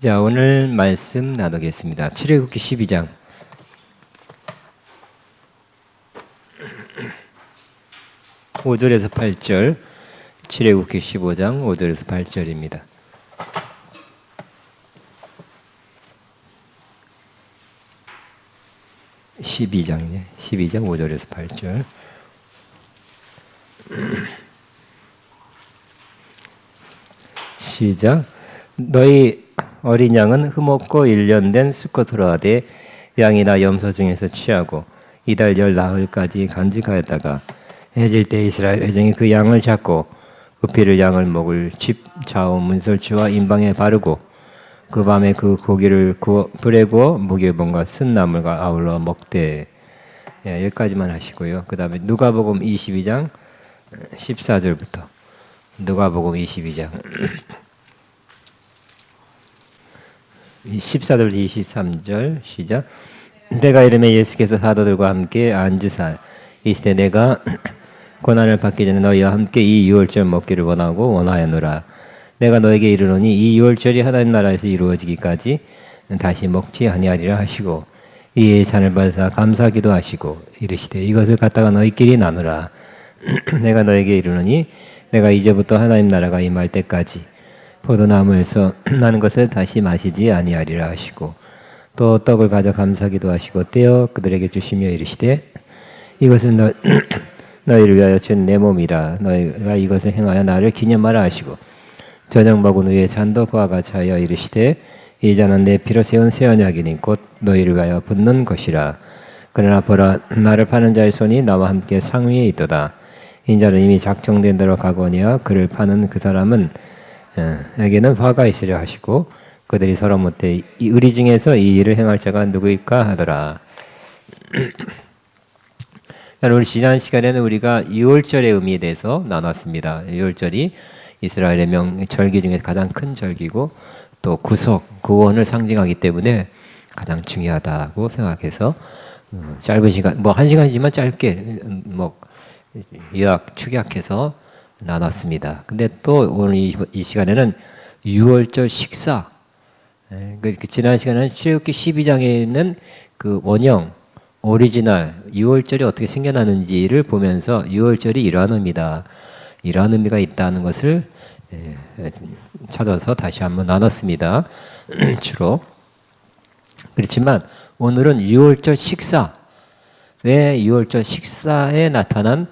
자, 오늘 말씀 나누겠습니다. 출애굽기 12장. (5절에서 8절) 출애굽기 15장 5절에서 8절입니다. (12장) 5절에서 8절. 시작. 너희 어린 양은 흠없고 1년 된 수컷으로 하되 양이나 염소 중에서 취하고 이달 열 나흘까지 간직하였다가 해질 때 이스라엘 회중이 그 양을 잡고 그 피를 양을 먹을 집 좌우 문설주와 임방에 바르고 그 밤에 그 고기를 불에 구워 무교병과 쓴나물과 아울러 먹되. 예, 여기까지만 하시고요. 그 다음에 누가복음 22장 14절부터 누가복음 22장 14절 23절 시작. 내가 이름에 예수께서 사도들과 함께 앉으사 이시되 내가 고난을 받기 전에 너희와 함께 이 유월절 먹기를 원하였노라. 내가 너에게 이르노니 이 유월절이 하나님 나라에서 이루어지기까지 다시 먹지 아니하리라 하시고 이에 잔을 받으사 감사기도 하시고 이르시되 이것을 갖다가 너희끼리 나누라. 내가 너에게 이르노니 내가 이제부터 하나님 나라가 임할 때까지 포도나무에서 나는 것을 다시 마시지 아니하리라 하시고 또 떡을 가져 감사기도 하시고 떼어 그들에게 주시며 이르시되 이것은 너희를 위하여 준 내 몸이라. 너희가 이것을 행하여 나를 기념하라 하시고 저녁 먹은 후에 잔도 그와 같이 하여 이르시되 이 잔은 내 피로 세운 새 언약이니 곧 너희를 위하여 붓는 것이라. 그러나 보라, 나를 파는 자의 손이 나와 함께 상위에 있도다. 인자는 이미 작정된 대로 가거니와 그를 파는 그 사람은 에게는 화가 있으려 하시고 그들이 서로 묻되 우리 중에서 이 일을 행할 자가 누구일까 하더라. 우리 지난 시간에는 우리가 유월절의 의미에 대해서 나눴습니다. 유월절이 이스라엘의 절기 중에 가장 큰 절기고 또 구속, 구원을 상징하기 때문에 가장 중요하다고 생각해서 짧은 시간, 뭐 1시간이지만 짧게 축약해서 나눴습니다. 근데 또 오늘 이 시간에는 유월절 식사, 지난 시간에는 출애굽기 12장에 있는 그 원형, 오리지널 유월절이 어떻게 생겨나는지를 보면서 유월절이 이러한 의미다, 이러한 의미가 있다는 것을 찾아서 다시 한번 나눴습니다. 주로. 그렇지만 오늘은 유월절 식사, 왜 유월절 식사에 나타난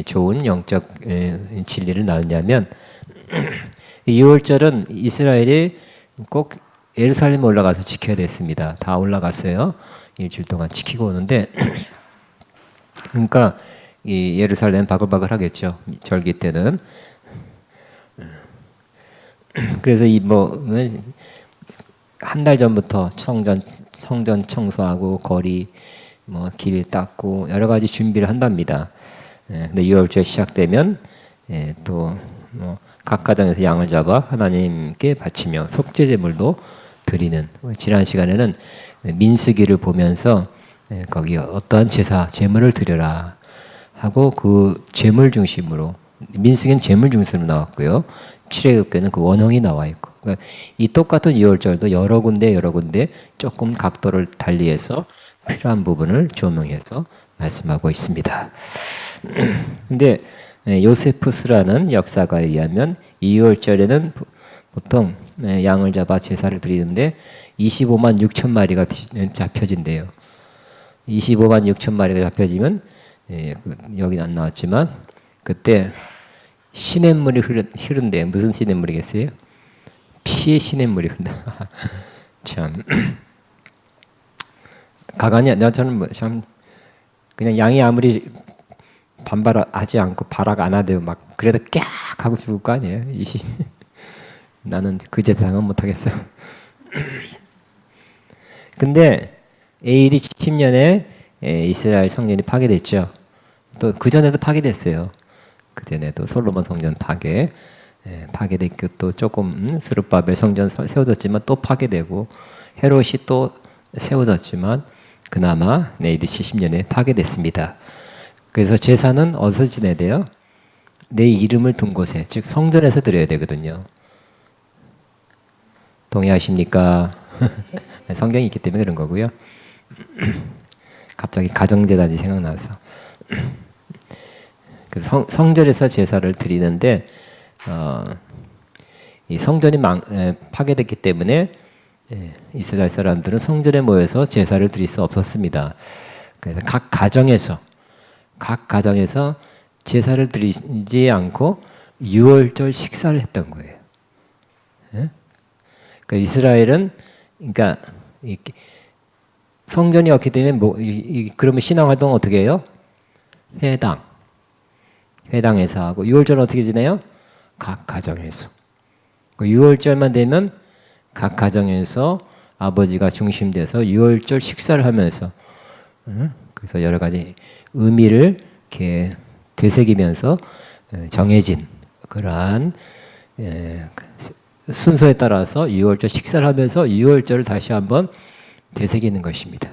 좋은 영적 진리를 나누냐면 유월절은 이스라엘이 꼭 예루살렘에 올라가서 지켜야 됐습니다. 다 올라갔어요. 일주일 동안 지키고 오는데 그러니까 이 예루살렘 바글바글 하겠죠. 절기 때는. 그래서 한 달 전부터 성전 청소하고 거리 길 닦고 여러 가지 준비를 한답니다. 근데 유월절 시작되면 또 각 가정에서 양을 잡아 하나님께 바치며 속죄 제물도 드리는. 지난 시간에는 민수기를 보면서 거기 어떠한 제물을 드려라 하고 그 제물 중심으로, 민수기는 제물 중심으로 나왔고요. 출애굽기는 그 원형이 나와 있고, 그러니까 이 똑같은 유월절도 여러 군데 조금 각도를 달리해서 필요한 부분을 조명해서 말씀하고 있습니다. 근데 요세푸스라는 역사가에 의하면 이 유월절에는 보통 양을 잡아 제사를 드리는데 25만 6천 마리가 잡혀진대요. 25만 6천 마리가 잡혀지면 여기는 안 나왔지만 그때 시냇물이 흐른대요. 무슨 시냇물이겠어요? 피의 시냇물이 흐른다. 참 가관이. 저는 참 그냥 양이 아무리 반발하지 않고 발악 안 하대요. 막 그래도 깍 하고 죽을 거 아니에요. 나는 그 재상은 못하겠어. 근데 AD 70년에 이스라엘 성전이 파괴됐죠. 또 그 전에도 파괴됐어요. 그 전에도 솔로몬 성전 파괴됐고 또 조금 스룹바벨 성전 세워졌지만 또 파괴되고 헤롯이 또 세워졌지만 그나마 AD 70년에 파괴됐습니다. 그래서 제사는 어디서 지내야 돼요? 내 이름을 둔 곳에, 즉 성전에서 드려야 되거든요. 동의하십니까? 성경이 있기 때문에 그런 거고요. 갑자기 가정제단이 생각나서 그 성전에서 제사를 드리는데 이 성전이 파괴됐기 때문에 이스라엘 사람들은 성전에 모여서 제사를 드릴 수 없었습니다. 그래서 각 가정에서 제사를 드리지 않고 유월절 식사를 했던 거예요. 그러니까 이스라엘은 그러니까 성전이 없기 때문에 그러면 신앙 활동은 어떻게 해요? 회당에서 하고 유월절은 어떻게 지내요? 각 가정에서. 유월절만 되면 각 가정에서 아버지가 중심돼서 유월절 식사를 하면서 그래서 여러 가지 의미를 이렇게 되새기면서 정해진 그러한 순서에 따라서 유월절 식사를 하면서 유월절을 다시 한번 되새기는 것입니다.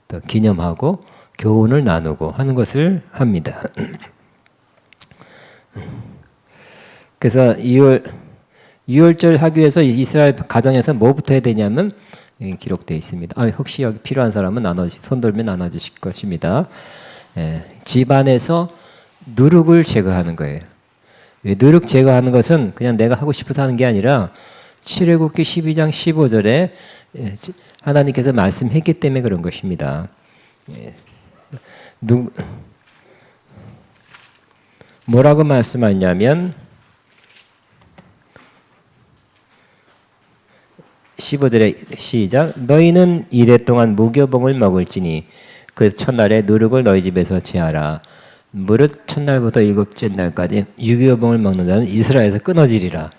또 기념하고 교훈을 나누고 하는 것을 합니다. 그래서 유월절 하기 위해서 이스라엘 가정에서 뭐부터 해야 되냐면 기록되어 있습니다. 혹시 여기 필요한 사람은 손 들면 나눠주실 것입니다. 집안에서 누룩을 제거하는 거예요. 누룩 제거하는 것은 그냥 내가 하고 싶어서 하는 게 아니라 출애굽기 12장 15절에 하나님께서 말씀했기 때문에 그런 것입니다. 뭐라고 말씀하냐면 15절에 시작. 너희는 이레 동안 무교봉을 먹을지니 그 첫날에 누룩을 너희 집에서 제하라. 무릇 첫날부터 일곱째 날까지 유교봉을 먹는 자는 이스라엘에서 끊어지리라.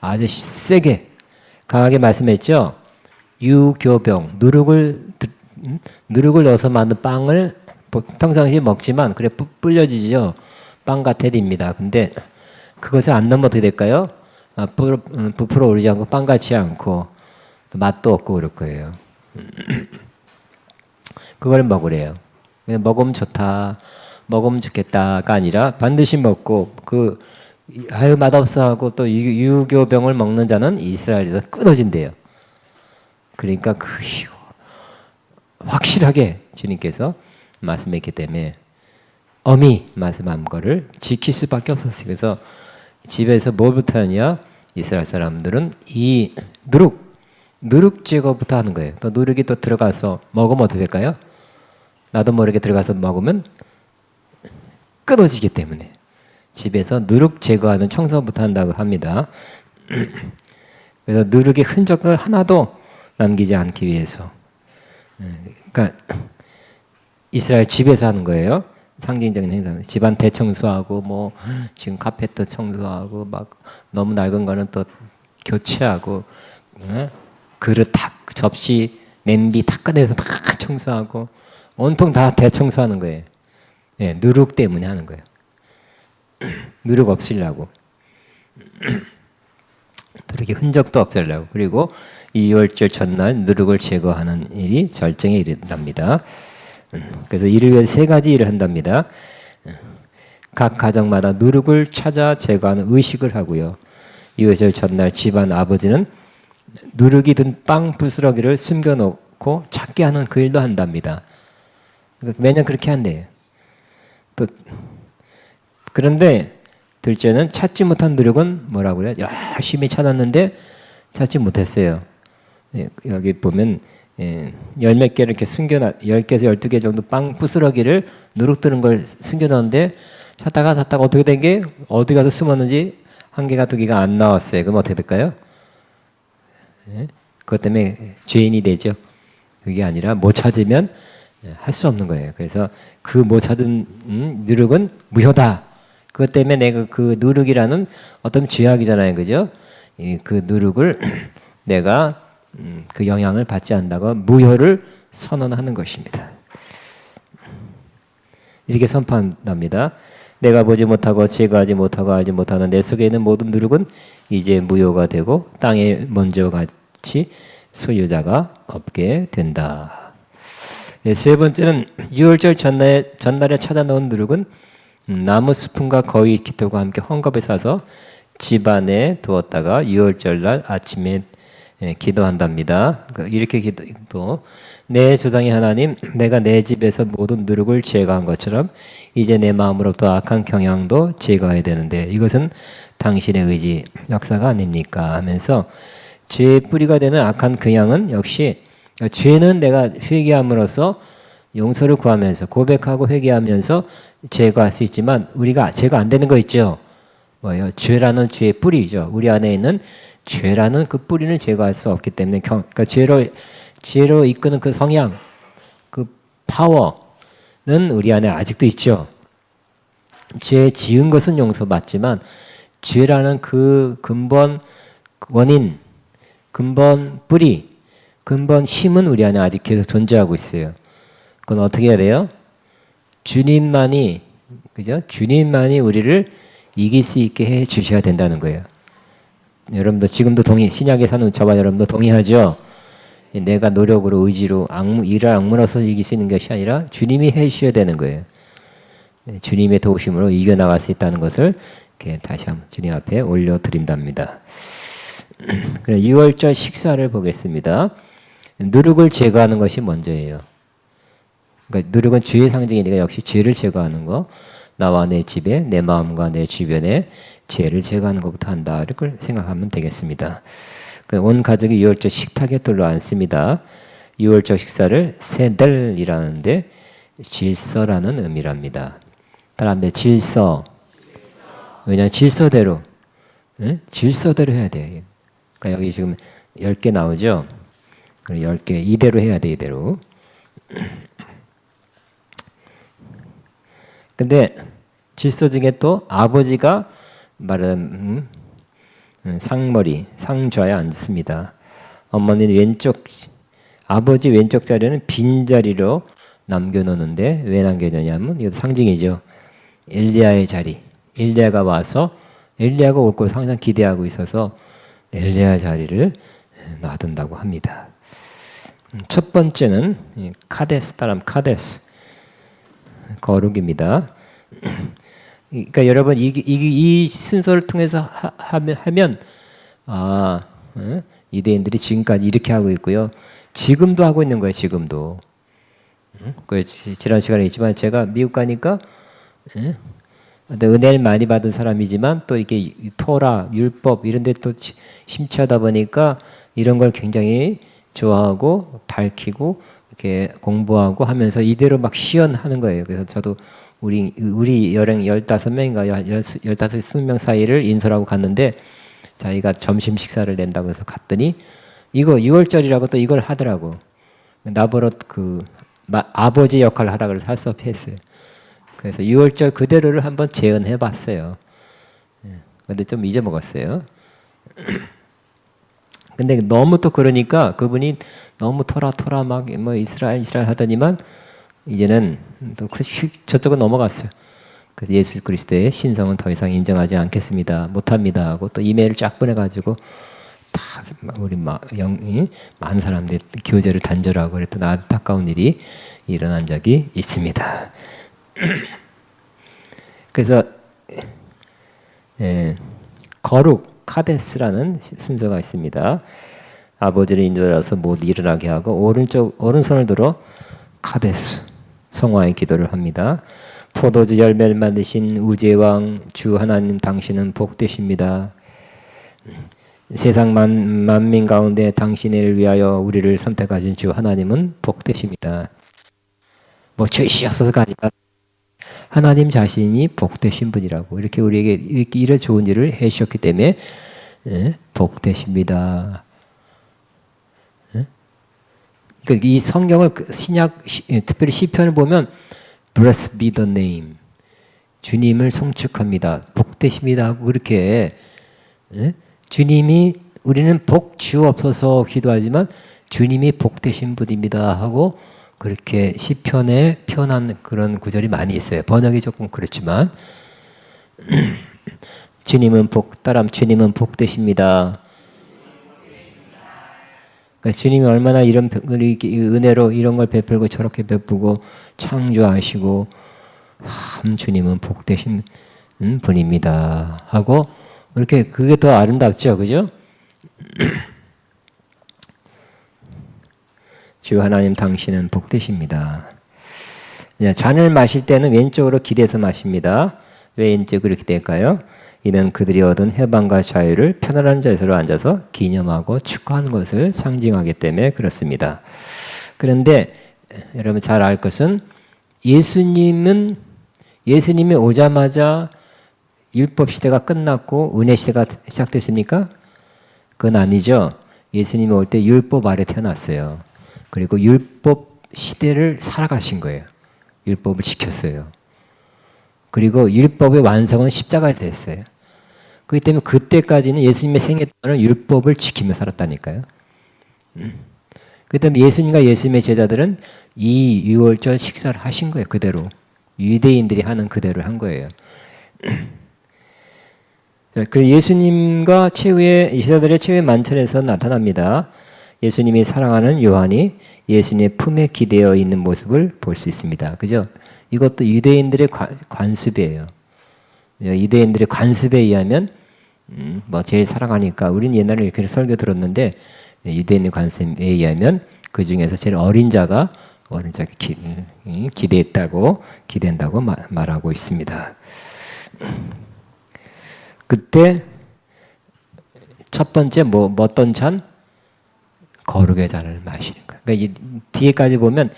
아주 세게 강하게 말씀했죠. 유교병, 누룩을 넣어서 만든 빵을 평상시에 먹지만 그래 불려지죠. 빵과 텔입니다. 근데 그것을 안 넣으면 어떻게 될까요? 부풀어 오르지 않고 빵 같지 않고 맛도 없고 그럴 거예요. 그걸 먹으래요. 먹으면 좋다, 먹으면 좋겠다가 아니라 반드시 먹고 맛없어 하고 또 유교병을 먹는 자는 이스라엘에서 끊어진대요. 그러니까 확실하게 주님께서 말씀했기 때문에 엄히 말씀한 거를 지킬 수밖에 없었어요. 그래서 집에서 뭐부터 하냐? 이스라엘 사람들은 이 누룩 제거부터 하는 거예요. 또 누룩이 또 들어가서 먹으면 어떻게 될까요? 나도 모르게 들어가서 먹으면 끊어지기 때문에 집에서 누룩 제거하는 청소부터 한다고 합니다. 그래서 누룩의 흔적을 하나도 남기지 않기 위해서. 그러니까 이스라엘 집에서 하는 거예요. 상징적인 행사. 집안 대청소하고 지금 카펫도 청소하고 막 너무 낡은 거는 또 교체하고 그릇 접시 냄비 다 꺼내서 다 청소하고 온통 다 대청소하는 거예요. 누룩 때문에 하는 거예요. 누룩 없으려고. 누룩의 흔적도 없애려고. 그리고 이 유월절 전날 누룩을 제거하는 일이 절정에 이른답니다. 그래서 이를 위해 세 가지 일을 한답니다. 각 가정마다 누룩을 찾아 제거하는 의식을 하고요. 유월절 전날 집안 아버지는 누룩이 든 빵 부스러기를 숨겨놓고 찾게 하는 그 일도 한답니다. 매년 그렇게 한대요. 또 그런데 둘째는 찾지 못한 누룩은 뭐라고 그래요? 열심히 찾았는데 찾지 못했어요. 여기 보면 열 몇 개를 이렇게 10개에서 12개 정도 빵 부스러기를 누룩 드는 걸 숨겨놨는데 찾다가 어떻게 된 게 어디 가서 숨었는지 한 개가 두 개가 안 나왔어요. 그럼 어떻게 될까요? 그것 때문에 죄인이 되죠. 그게 아니라 못 찾으면 할 수 없는 거예요. 그래서 그 못 찾은 누룩은 무효다. 그것 때문에 내가 그 누룩이라는 어떤 죄악이잖아요. 그죠? 그 누룩을 내가 그 영향을 받지 않는다고 무효를 선언하는 것입니다. 이렇게 선포한답니다. 내가 보지 못하고 제거하지 못하고 알지 못하는 내 속에 있는 모든 누룩은 이제 무효가 되고 땅에 먼저 같이 소유자가 없게 된다. 세 번째는 유월절 전날에 찾아놓은 누룩은 나무 스푼과 거위 깃털과 함께 헝겊에 싸서 집 안에 두었다가 유월절날 아침에 기도한답니다. 이렇게 기도. 내 조상의 하나님, 내가 내 집에서 모든 누룩을 제거한 것처럼 이제 내 마음으로부터 악한 경향도 제거해야 되는데 이것은 당신의 의지, 역사가 아닙니까? 하면서 죄의 뿌리가 되는 악한 경향은 역시 죄는 내가 회개함으로써 용서를 구하면서 고백하고 회개하면서 제거할 수 있지만 우리가 제거 안 되는 거 있죠? 뭐요? 죄라는 죄의 뿌리죠. 우리 안에 있는 죄라는 그 뿌리는 제거할 수 없기 때문에 그러니까 죄로 이끄는 그 성향, 그 파워는 우리 안에 아직도 있죠. 죄 지은 것은 용서받지만 죄라는 그 근본 원인, 근본 뿌리, 근본 힘은 우리 안에 아직 계속 존재하고 있어요. 그건 어떻게 해야 돼요? 주님만이, 그죠? 주님만이 우리를 이길 수 있게 해 주셔야 된다는 거예요. 여러분도 지금도 신약에 사는 저와 여러분도 동의하죠? 내가 노력으로 의지로 일을 악물어서 이길 수 있는 것이 아니라 주님이 해 주셔야 되는 거예요. 주님의 도우심으로 이겨나갈 수 있다는 것을 이렇게 다시 한번 주님 앞에 올려드린답니다. 6월절 식사를 보겠습니다. 누룩을 제거하는 것이 먼저예요. 그러니까 누룩은 죄의 상징이니까 역시 죄를 제거하는 거. 나와 내 집에, 내 마음과 내 주변에 죄를 제거하는 것부터 한다. 이렇게 생각하면 되겠습니다. 온 가족이 6월절 식탁에 둘러앉습니다. 6월절 식사를 세델이라는데 질서라는 의미랍니다. 사람들 질서. 왜냐하면 질서대로. 네? 질서대로 해야 돼요. 그러니까 여기 지금 10개 나오죠? 10개 이대로 해야 돼, 이대로. 근데 질서 중에 또 아버지가 말하는 상머리, 상좌에 앉습니다. 어머니는 아버지 왼쪽 자리는 빈자리로 남겨놓는데 왜 남겨놓냐면 이것도 상징이죠. 엘리야의 자리. 엘리야가 와서 엘리야가 올 걸 항상 기대하고 있어서 엘리야 자리를 놔둔다고 합니다. 첫 번째는 카데스, 따람 카데스. 거룩입니다. 그러니까 여러분 이 순서를 통해서 하면 유대인들이 지금까지 이렇게 하고 있고요. 지금도 하고 있는 거예요. 지금도. 지난 시간에 있지만 제가 미국 가니까 은혜를 많이 받은 사람이지만 또 이렇게 토라, 율법 이런 데 또 심취하다 보니까 이런 걸 굉장히 좋아하고 밝히고 이렇게 공부하고 하면서 이대로 막 시연하는 거예요. 그래서 저도 우리 여령 15명인가 20명 사이를 인솔하고 갔는데 자기가 점심 식사를 낸다고 해서 갔더니 이거 6월절이라고 또 이걸 하더라고. 나보러 아버지 역할을 하라 그래서 할 수 없이 했어요. 그래서 6월절 그대로를 한번 재현해 봤어요. 근데 좀 잊어먹었어요. 근데 너무 또 그러니까 그분이 너무 토라 막 뭐 이스라엘 하더니만 이제는 또 저쪽은 넘어갔어요. 그래서 예수 그리스도의 신성은 더 이상 인정하지 않겠습니다. 못합니다 하고 또 이메일을 쫙 보내가지고 다 우리 많은 사람들이 교제를 단절하고 그랬던 안타까운 일이 일어난 적이 있습니다. 그래서 거룩 카데스라는 순서가 있습니다. 아버지를 인도하여서 못 일어나게 하고 오른손을 들어 카데스 성화의 기도를 합니다. 포도주 열매를 만드신 우주의 왕 주 하나님 당신은 복되십니다. 세상 만민 가운데 당신을 위하여 우리를 선택하신 주 하나님은 복되십니다. 뭐 주시옵소서가 아니라 하나님 자신이 복되신 분이라고 이렇게 우리에게 이런 좋은 일을 해주셨기 때문에 복되십니다. 이 성경을 신약 특별히 시편을 보면 Blessed be the name 주님을 송축합니다. 복되십니다 하고 그렇게 주님이 우리는 복 주옵소서 기도하지만 주님이 복되신 분입니다 하고 그렇게 시편에 표현한 그런 구절이 많이 있어요. 번역이 조금 그렇지만 주님은 주님은 복되십니다. 그러니까 주님이 얼마나 이런 은혜로 이런 걸 베풀고 저렇게 베풀고 창조하시고 주님은 복되신 분입니다 하고 그렇게 그게 더 아름답죠, 그죠? 주 하나님 당신은 복되십니다. 잔을 마실 때는 왼쪽으로 기대서 마십니다. 왜 왼쪽으로 기댈까요? 이는 그들이 얻은 해방과 자유를 편안한 자세로 앉아서 기념하고 축하하는 것을 상징하기 때문에 그렇습니다. 그런데 여러분 잘 알 것은 예수님이 오자마자 율법 시대가 끝났고 은혜 시대가 시작됐습니까? 그건 아니죠. 예수님이 올 때 율법 아래 태어났어요. 그리고 율법 시대를 살아가신 거예요. 율법을 지켰어요. 그리고 율법의 완성은 십자가에서 했어요. 그렇기 때문에 그때까지는 예수님의 생애 동안은 율법을 지키며 살았다니까요. 그렇기 때문에 예수님과 예수님의 제자들은 이 유월절 식사를 하신 거예요. 그대로. 유대인들이 하는 그대로 한 거예요. 그 예수님과 최후의 제자들의 최후의 만찬에서 나타납니다. 예수님이 사랑하는 요한이 예수님의 품에 기대어 있는 모습을 볼 수 있습니다. 그죠? 이것도 유대인들의 관습이에요. 유대인들의 관습에 의하면 뭐 제일 사랑하니까 우리는 옛날에 이렇게 설교 들었는데 유대인의 관습에 의하면 그 중에서 제일 어린 자가 기대한다고 말하고 있습니다. 그때 첫 번째 어떤 잔? 거룩의 잔을 마시는 거예요. 그러니까 뒤에까지 보면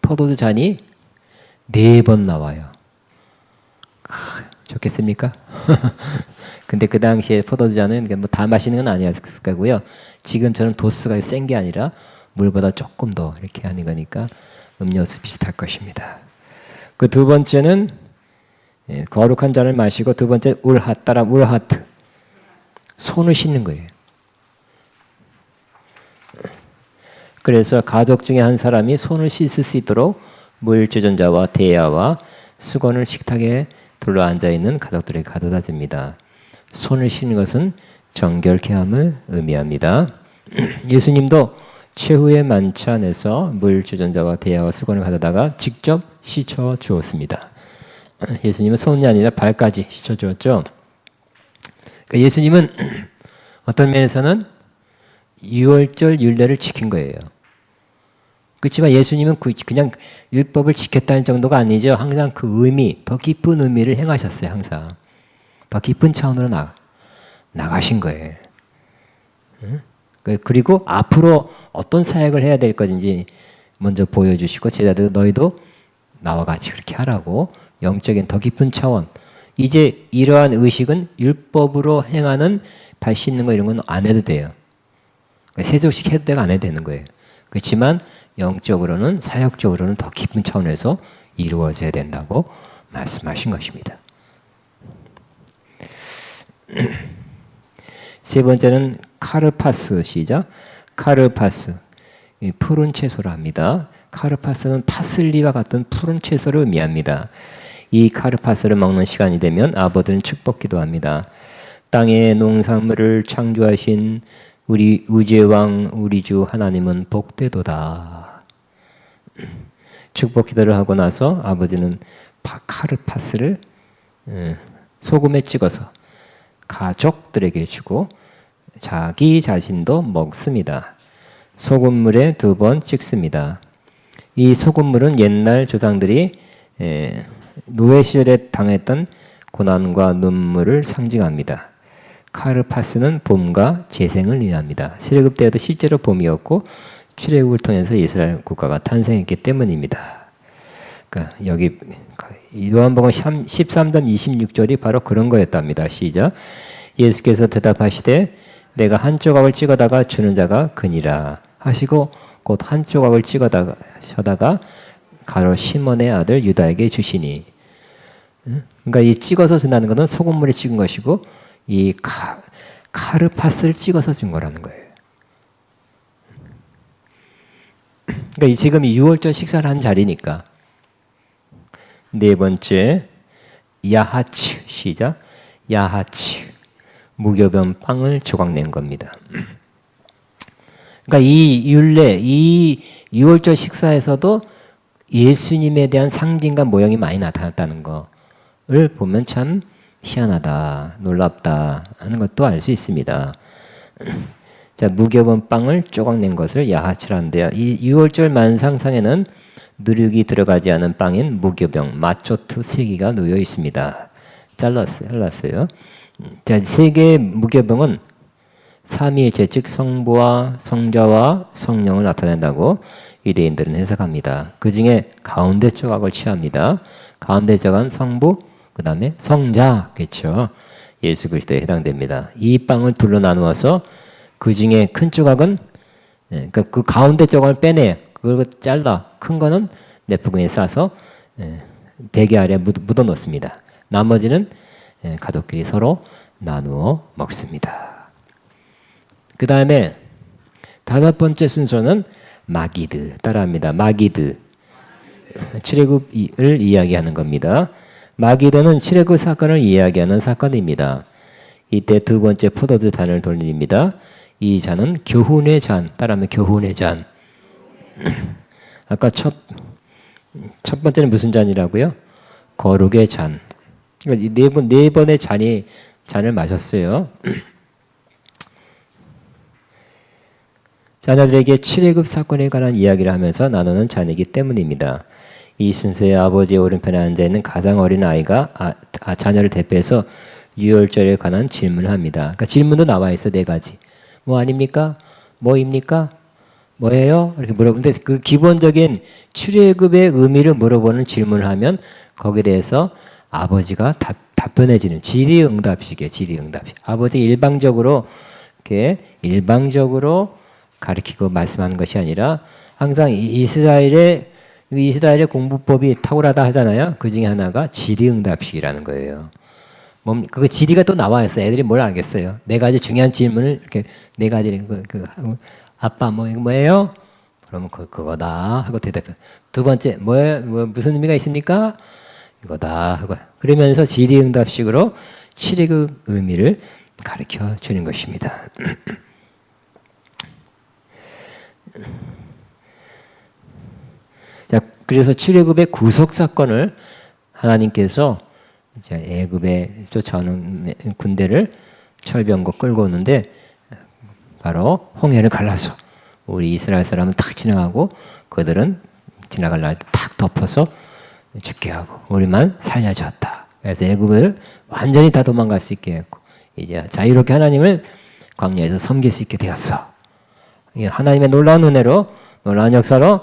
포도주 잔이 4번 나와요. 좋겠습니까? 근데 그 당시에 포도주 잔은 다 마시는 건 아니었을 거고요. 지금처럼 도수가 센 게 아니라 물보다 조금 더 이렇게 하는 거니까 음료수 비슷할 것입니다. 그 두 번째는 거룩한 잔을 마시고 두 번째 울하트 손을 씻는 거예요. 그래서 가족 중에 한 사람이 손을 씻을 수 있도록 물주전자와 대야와 수건을 식탁에 둘러 앉아있는 가족들에게 가져다 줍니다. 손을 씻는 것은 정결케 함을 의미합니다. 예수님도 최후의 만찬에서 물주전자와 대야와 수건을 가져다가 직접 씻어 주었습니다. 예수님은 손이 아니라 발까지 씻어 주었죠. 그러니까 예수님은 어떤 면에서는 유월절 율례를 지킨 거예요. 그렇지만 예수님은 그냥 율법을 지켰다는 정도가 아니죠. 항상 그 의미, 더 깊은 의미를 행하셨어요. 항상 더 깊은 차원으로 나가신 거예요. 그리고 앞으로 어떤 사역을 해야 될 것인지 먼저 보여주시고 제자들 너희도 나와 같이 그렇게 하라고 영적인 더 깊은 차원. 이제 이러한 의식은 율법으로 행하는 발 씻는 거 이런 건 안 해도 돼요. 세속식 해도 되고 안 해도 되는 거예요. 그렇지만 영적으로는 사역적으로는 더 깊은 차원에서 이루어져야 된다고 말씀하신 것입니다. 세 번째는 카르파스. 시작. 카르파스. 푸른 채소라 합니다. 카르파스는 파슬리와 같은 푸른 채소를 의미합니다. 이 카르파스를 먹는 시간이 되면 아버지는 축복기도 합니다. 땅의 농산물을 창조하신 우리 우주왕 우리 주 하나님은 복되도다. 축복 기도를 하고 나서 아버지는 카르파스를 소금에 찍어서 가족들에게 주고 자기 자신도 먹습니다. 소금물에 2번 찍습니다. 이 소금물은 옛날 조상들이 노예 시절에 당했던 고난과 눈물을 상징합니다. 카르파스는 봄과 재생을 의미합니다. 출애굽 때에도 실제로 봄이었고 출애굽을 통해서 이스라엘 국가가 탄생했기 때문입니다. 그러니까 여기 요한복음 13장 26절이 바로 그런 거였답니다. 시작. 예수께서 대답하시되 내가 한 조각을 찍어다가 주는 자가 그니라 하시고 곧 한 조각을 찍어다가 가로 시몬의 아들 유다에게 주시니. 그러니까 이 찍어서 준다는 것은 소금물에 찍은 것이고 이 카르파스를 찍어서 준 거라는 거예요. 그러니까 지금 6월절 식사를 한 자리니까. 네 번째 야하츠. 시작. 야하츠. 무교변 빵을 조각 낸 겁니다. 그러니까 이 율례, 이 6월절 식사에서도 예수님에 대한 상징과 모형이 많이 나타났다는 거를 보면 참 희한하다, 놀랍다 하는 것도 알 수 있습니다. 자, 무교본 빵을 조각낸 것을 야하치라는데요. 이 유월절 만상상에는 누룩이 들어가지 않은 빵인 무교병 마초트 3개가 놓여 있습니다. 잘랐어요. 자, 3개의 무교병은 삼위일체 즉 성부와 성자와 성령을 나타낸다고 유대인들은 해석합니다. 그 중에 가운데 조각을 취합니다. 가운데 조각은 성부, 그 다음에 성자, 그렇죠? 예수 그리스도에 해당됩니다. 이 빵을 둘로 나누어서 그 중에 큰 조각은 그러니까 그 가운데 조각을 빼내 그걸 잘라 큰 거는 내푸근에 싸서 베개 아래 묻어 놓습니다. 나머지는 가족끼리 서로 나누어 먹습니다. 그 다음에 5번째 순서는 마기드 따라합니다. 마기드 출애굽을 이야기하는 겁니다. 마기드는 출애굽 사건을 이야기하는 사건입니다. 이때 2번째 포도주 잔을 돌립니다. 이 잔은 교훈의 잔 따라하면 교훈의 잔. 아까 첫 번째는 무슨 잔이라고요? 거룩의 잔. 네 번의 잔을 마셨어요. 자녀들에게 출애굽 사건에 관한 이야기를 하면서 나누는 잔이기 때문입니다. 이 순서에 아버지의 오른편에 앉아있는 가장 어린 아이가 자녀를 대표해서 유월절에 관한 질문을 합니다. 그러니까 질문도 나와 있어 4가지. 뭐 아닙니까? 뭐입니까? 뭐예요? 이렇게 물어보는데 그 기본적인 출애굽의 의미를 물어보는 질문을 하면 거기에 대해서 아버지가 답변해지는 질의응답식이에요. 질의응답식. 아버지 일방적으로 가르치고 말씀하는 것이 아니라 항상 이스라엘의 공부법이 탁월하다 하잖아요. 그 중에 하나가 질의응답식이라는 거예요. 그 질의가 또 나와 있어요. 애들이 뭘 알겠어요. 4가지 중요한 질문을 이렇게 4가지 하고 아빠 뭐예요? 그러면 그거다 하고 대답해. 2번째 뭐예요? 무슨 의미가 있습니까? 이거다 하고 그러면서 질의응답식으로 출애굽 의미를 가르쳐 주는 것입니다. 자, 그래서 출애굽의 구속 사건을 하나님께서 애굽에 쫓아오는 군대를 철병거 끌고 오는데 바로 홍해를 갈라서 우리 이스라엘 사람은 탁 지나가고 그들은 지나갈 날 탁 덮어서 죽게 하고 우리만 살려줬다. 그래서 애굽을 완전히 다 도망갈 수 있게 했고 이제 자유롭게 하나님을 광야에서 섬길 수 있게 되었어. 하나님의 놀라운 은혜로 놀라운 역사로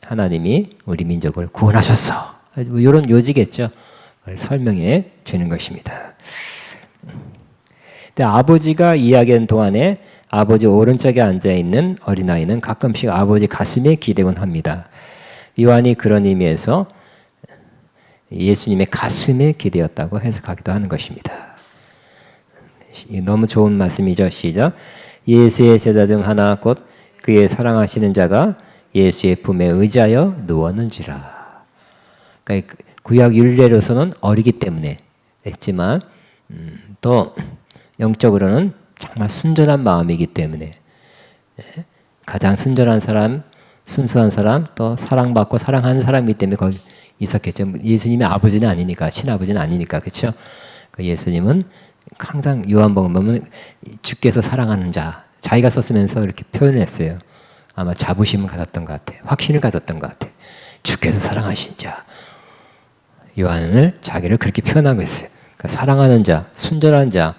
하나님이 우리 민족을 구원하셨어. 이런 요지겠죠. 그걸 설명해 주는 것입니다. 근데 아버지가 이야기하는 동안에 아버지 오른쪽에 앉아있는 어린아이는 가끔씩 아버지 가슴에 기대곤 합니다. 요한이 그런 의미에서 예수님의 가슴에 기대었다고 해석하기도 하는 것입니다. 너무 좋은 말씀이죠. 시작. 예수의 제자 중 하나 곧 그의 사랑하시는 자가 예수의 품에 의지하여 누웠는지라. 그러니까 구약 율례로서는 어리기 때문에 했지만 또 영적으로는 정말 순전한 마음이기 때문에 가장 순전한 사람, 순수한 사람, 또 사랑받고 사랑하는 사람이기 때문에 거기 있었겠죠. 예수님의 아버지는 아니니까, 친아버지는 아니니까, 그렇죠? 예수님은 항상 요한복음 보면 주께서 사랑하는 자, 자기가 썼으면서 이렇게 표현했어요. 아마 자부심을 가졌던 것 같아요. 확신을 가졌던 것 같아요. 주께서 사랑하신 자. 요한을 자기를 그렇게 표현하고 있어요. 그러니까 사랑하는 자, 순전한 자,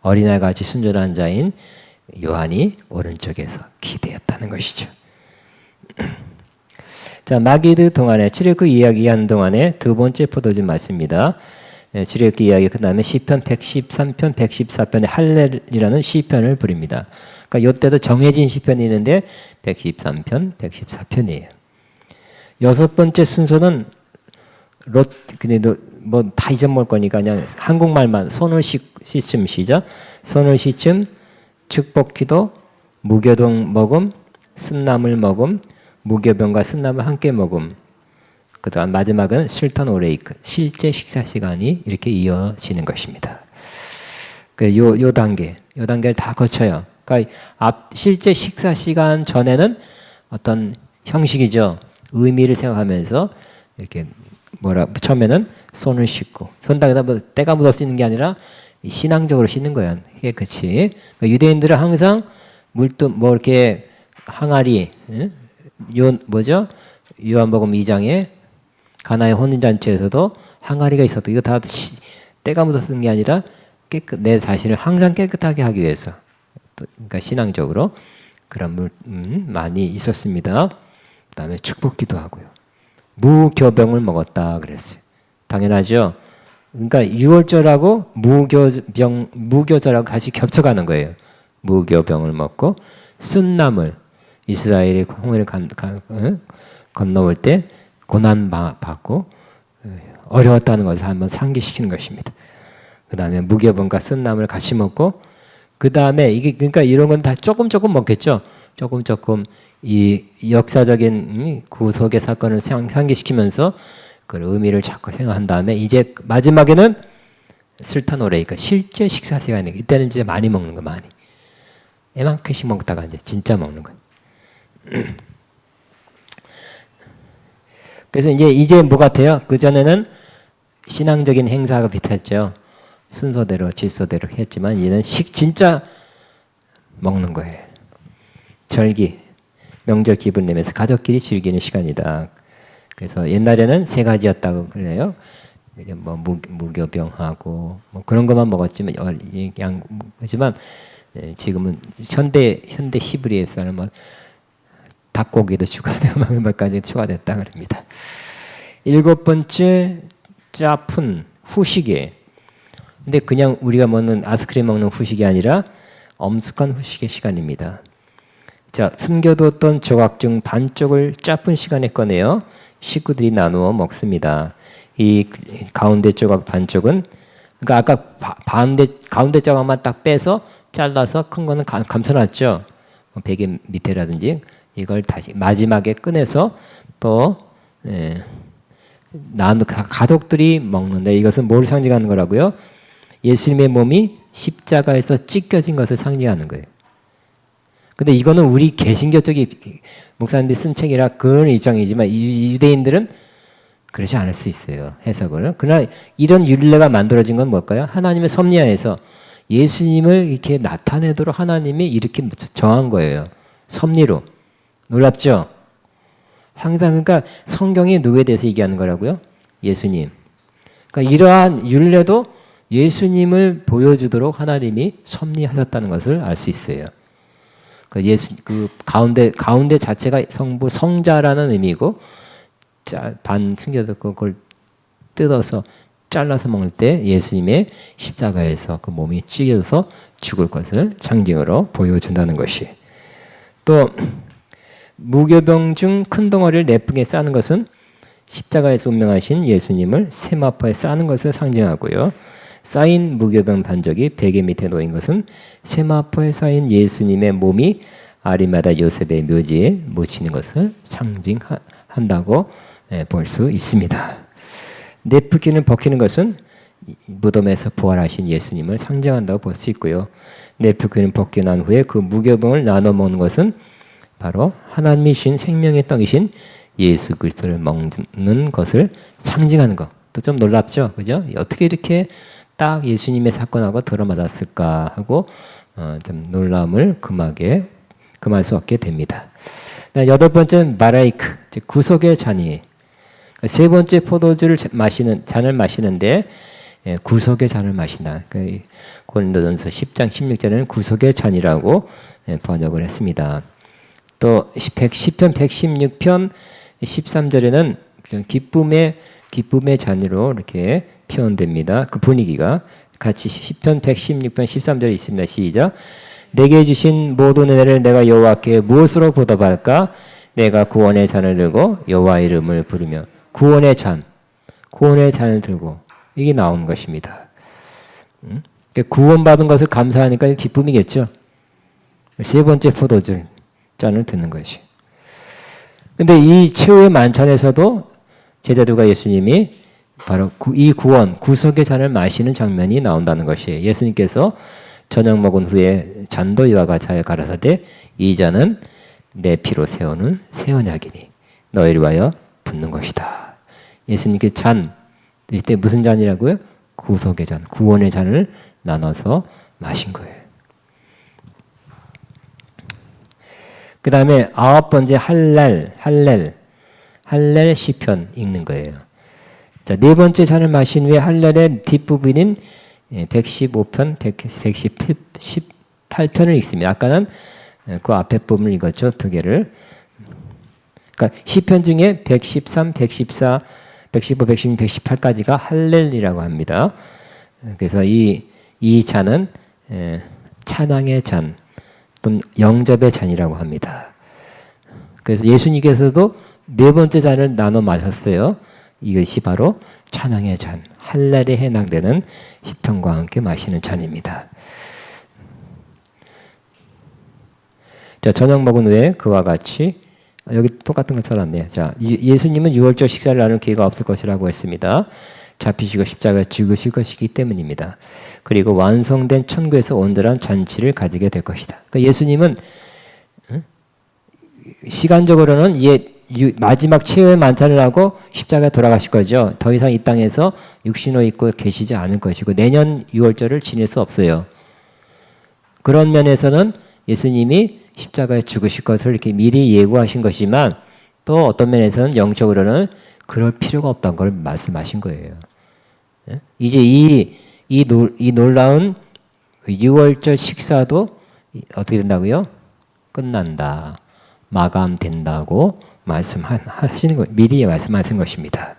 어린아이같이 순전한 자인 요한이 오른쪽에서 기대었다는 것이죠. 자, 마기드 동안에 출애굽 이야기하는 동안에 2번째 포도주 말씀입니다. 출애굽 이야기 끝나면 시편 113편, 114편의 할렐이라는 시편을 부릅니다. 그러니까 이때도 정해진 시편이 있는데 113편, 114편이에요. 6번째 순서는 뭐 다 잊어먹을 거니까 그냥 한국말만 손을 씻음 시작. 손을 씻음, 축복기도, 무교동 먹음, 쓴나물 먹음, 무교병과 쓴나물 함께 먹음. 그다음 마지막은 실턴 오레이크, 실제 식사 시간이 이렇게 이어지는 것입니다. 요 단계를 다 거쳐요. 그러니까 실제 식사 시간 전에는 어떤 형식이죠. 의미를 생각하면서 이렇게 처음에는 손을 씻고 손당에다 때가 묻어 쓰는 게 아니라 신앙적으로 씻는 거야. 이게 그치? 그러니까 유대인들은 항상 물도 뭐 이렇게 항아리, 응? 요 뭐죠? 요한복음 2장에 가나의 혼인잔치에서도 항아리가 있었다. 이거 다 때가 묻어 쓴 게 아니라 내 자신을 항상 깨끗하게 하기 위해서. 그러니까 신앙적으로 그런 물 많이 있었습니다. 그다음에 축복기도 하고요. 무교병을 먹었다 그랬어요. 당연하죠. 그러니까 유월절하고 무교절하고 같이 겹쳐가는 거예요. 무교병을 먹고 쓴나물, 이스라엘이 홍해를 건너올 때 고난 받고 어려웠다는 것을 한번 상기시키는 것입니다. 그 다음에 무교병과 쓴나물을 같이 먹고 그 다음에 이게 그러니까 이런 건 다 조금 먹겠죠. 조금 이 역사적인 구속의 사건을 상기시키면서 그 의미를 자꾸 생각한 다음에 이제 마지막에는 술탄오레, 그러니까 실제 식사 시간이 이때는 이제 많이 먹는 거 많이. 에만큼씩 먹다가 이제 진짜 먹는 거예요. 그래서 이제 뭐 같아요? 그 전에는 신앙적인 행사가 비슷했죠. 순서대로 질서대로 했지만 이제는 진짜 먹는 거예요. 절기, 명절 기분 내면서 가족끼리 즐기는 시간이다. 그래서 옛날에는 세 가지였다고 그래요. 뭐 무교병하고 뭐 그런 것만 먹었지만 하지만 지금은 현대 히브리에서는 뭐 닭고기도 추가되고 몇 가지 추가됐다 그럽니다. 7번째 짜푼 후식이에요. 근데 그냥 우리가 먹는 아이스크림 먹는 후식이 아니라 엄숙한 후식의 시간입니다. 자, 숨겨뒀던 조각 중 반쪽을 짜푼 시간에 꺼내요. 식구들이 나누어 먹습니다. 이 가운데 조각 반쪽은 그러니까 아까 가운데 조각만 딱 빼서 잘라서 큰 거는 감춰놨죠. 베개 밑에라든지 이걸 다시 마지막에 꺼내서 또 가족들이 먹는데 이것은 뭘 상징하는 거라고요? 예수님의 몸이 십자가에서 찢겨진 것을 상징하는 거예요. 근데 이거는 우리 개신교 쪽이 목사님들이 쓴 책이라 그런 입장이지만 유대인들은 그렇지 않을 수 있어요. 해석을. 그러나 이런 율례가 만들어진 건 뭘까요? 하나님의 섭리하에서 예수님을 이렇게 나타내도록 하나님이 이렇게 정한 거예요. 섭리로. 놀랍죠? 항상 그러니까 성경이 누구에 대해서 얘기하는 거라고요? 예수님. 그러니까 이러한 율례도 예수님을 보여주도록 하나님이 섭리하셨다는 것을 알 수 있어요. 그 가운데 자체가 성부 성자라는 의미고 반 숨겨도 그걸 뜯어서 잘라서 먹을 때 예수님의 십자가에서 그 몸이 찢겨서 죽을 것을 상징으로 보여준다는 것이. 또 무교병 중 큰 덩어리를 내쁘게 싸는 것은 십자가에서 운명하신 예수님을 세마포에 싸는 것을 상징하고요. 쌓인 무교병 반적이 베개 밑에 놓인 것은 세마포에 쌓인 예수님의 몸이 아리마다 요셉의 묘지에 묻히는 것을 상징한다고 볼 수 있습니다. 내프기는 벗기는 것은 무덤에서 부활하신 예수님을 상징한다고 볼 수 있고요. 내프기는 벗기고 난 후에 그 무교병을 나눠 먹는 것은 바로 하나님이신 생명의 떡이신 예수 그리스도를 먹는 것을 상징하는 것. 또 좀 놀랍죠, 그죠? 어떻게 이렇게 딱 예수님의 사건하고 들어맞았을까 하고 좀 놀라움을 금할 수 없게 됩니다. 8번째는 마라이크, 즉 구속의 잔이. 세 번째 포도주를 잔을 마시는데 구속의 잔을 마신다. 고린도전서 10장 16절에는 구속의 잔이라고 번역을 했습니다. 또 시편 116편 13절에는 기쁨의 잔으로 이렇게 표현됩니다. 그 분위기가 같이 시편 116편 13절에 있습니다. 시작. 내게 주신 모든 은혜를 내가 여호와께 무엇으로 보답할까? 내가 구원의 잔을 들고 여호와 이름을 부르며 구원의 잔을 들고 이게 나오는 것입니다. 구원받은 것을 감사하니까 기쁨이겠죠. 세 번째 포도주 잔을 듣는 것이. 근데 이 최후의 만찬에서도 제자들과 예수님이 바로 이 구속의 잔을 마시는 장면이 나온다는 것이에요. 예수님께서 저녁 먹은 후에 잔도 이와 같이 가라사대 이 잔은 내 피로 세우는 새 언약이니 너희를 위하여 붓는 것이다. 예수님께 잔, 이때 무슨 잔이라고요? 구속의 잔, 구원의 잔을 나눠서 마신 거예요. 그 다음에 9번째 할렐 시편 읽는 거예요. 자, 네 번째 잔을 마신 후에 할렐의 뒷부분인 115편, 118편을 읽습니다. 아까는 그 앞에 부분을 읽었죠. 두 개를. 그러니까 시편 중에 113, 114, 115, 116, 118까지가 할렐이라고 합니다. 그래서 이 잔은 찬양의 잔 또는 영접의 잔이라고 합니다. 그래서 예수님께서도 네 번째 잔을 나눠 마셨어요. 이것이 바로 찬양의 잔, 할렐에 해당되는 시편과 함께 마시는 잔입니다. 자, 저녁 먹은 후에 그와 같이 여기 똑같은 거 써놨네요. 자, 예수님은 유월절 식사를 나눌 기회가 없을 것이라고 했습니다. 잡히시고 십자가에 죽으실 것이기 때문입니다. 그리고 완성된 천국에서 온전한 잔치를 가지게 될 것이다. 그러니까 예수님은 시간적으로는 마지막 최후의 만찬을 하고 십자가에 돌아가실 거죠. 더 이상 이 땅에서 육신을 입고 계시지 않을 것이고 내년 유월절을 지낼 수 없어요. 그런 면에서는 예수님이 십자가에 죽으실 것을 이렇게 미리 예고하신 것이지만 또 어떤 면에서는 영적으로는 그럴 필요가 없다는 걸 말씀하신 거예요. 이제 이 놀라운 유월절 식사도 어떻게 된다고요? 끝난다. 마감된다고 말씀하시는 거, 미리 말씀하신 것입니다.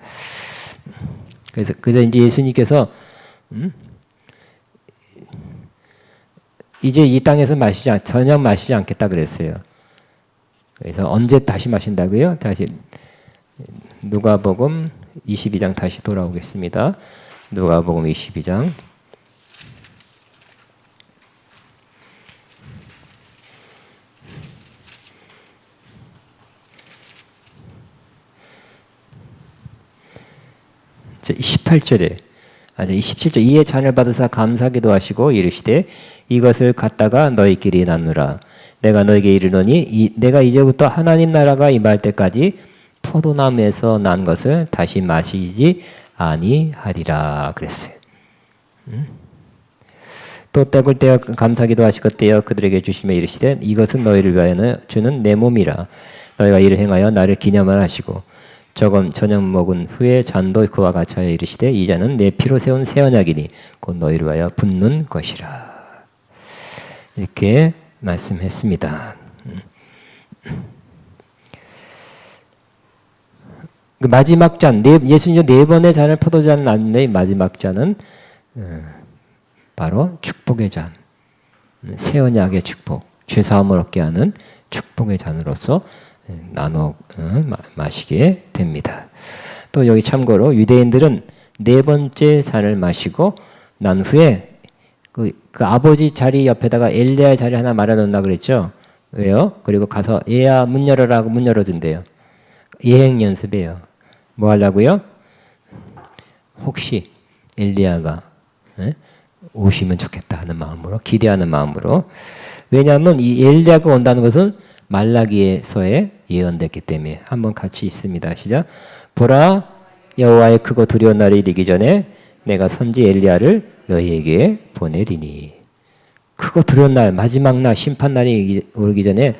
그래서 이제 예수님께서 이제 이 땅에서 전혀 마시지 않겠다 그랬어요. 그래서 언제 다시 마신다고요? 다시 누가복음 22장 다시 돌아오겠습니다. 누가복음 22장. 자, 18절에 17절 이에 잔을 받으사 감사기도 하시고 이르시되 이것을 갖다가 너희끼리 나누라. 내가 너에게 이르노니 내가 이제부터 하나님 나라가 임할 때까지 포도나무에서 난 것을 다시 마시지 아니하리라 그랬어요. 또 떡을 떼어 감사기도 하시고 떼어 그들에게 주시며 이르시되 이것은 너희를 위하여 주는 내 몸이라. 너희가 이를 행하여 나를 기념하라 하시고 저녁 먹은 후에 잔도 그와 같이 하여 이르시되 이 잔은 내 피로 세운 새 언약이니 곧 너희를 위하여 붓는 것이라. 이렇게 말씀했습니다. 그 마지막 잔, 예수님 네 번의 잔을 포도잔 나누는 마지막 잔은 바로 축복의 잔, 새 언약의 축복, 죄사함을 얻게 하는 축복의 잔으로서 나눠 마시게 됩니다. 또 여기 참고로 유대인들은 네 번째 잔을 마시고 난 후에 그 아버지 자리 옆에다가 엘리야의 자리 하나 말아놓는다 그랬죠. 왜요? 그리고 가서 얘야 문 열어라고 문 열어준대요. 예행 연습이에요. 뭐 하려고요? 혹시 엘리야가 오시면 좋겠다 하는 마음으로, 기대하는 마음으로. 왜냐하면 이 엘리야가 온다는 것은 말라기에서의 예언됐기 때문에. 한번 같이 있습니다. 시작. 보라 여호와의 크고 두려운 날이 이르기 전에 내가 선지 엘리야를 너희에게 보내리니. 크고 두려운 날, 마지막 날, 심판 날이 오기 전에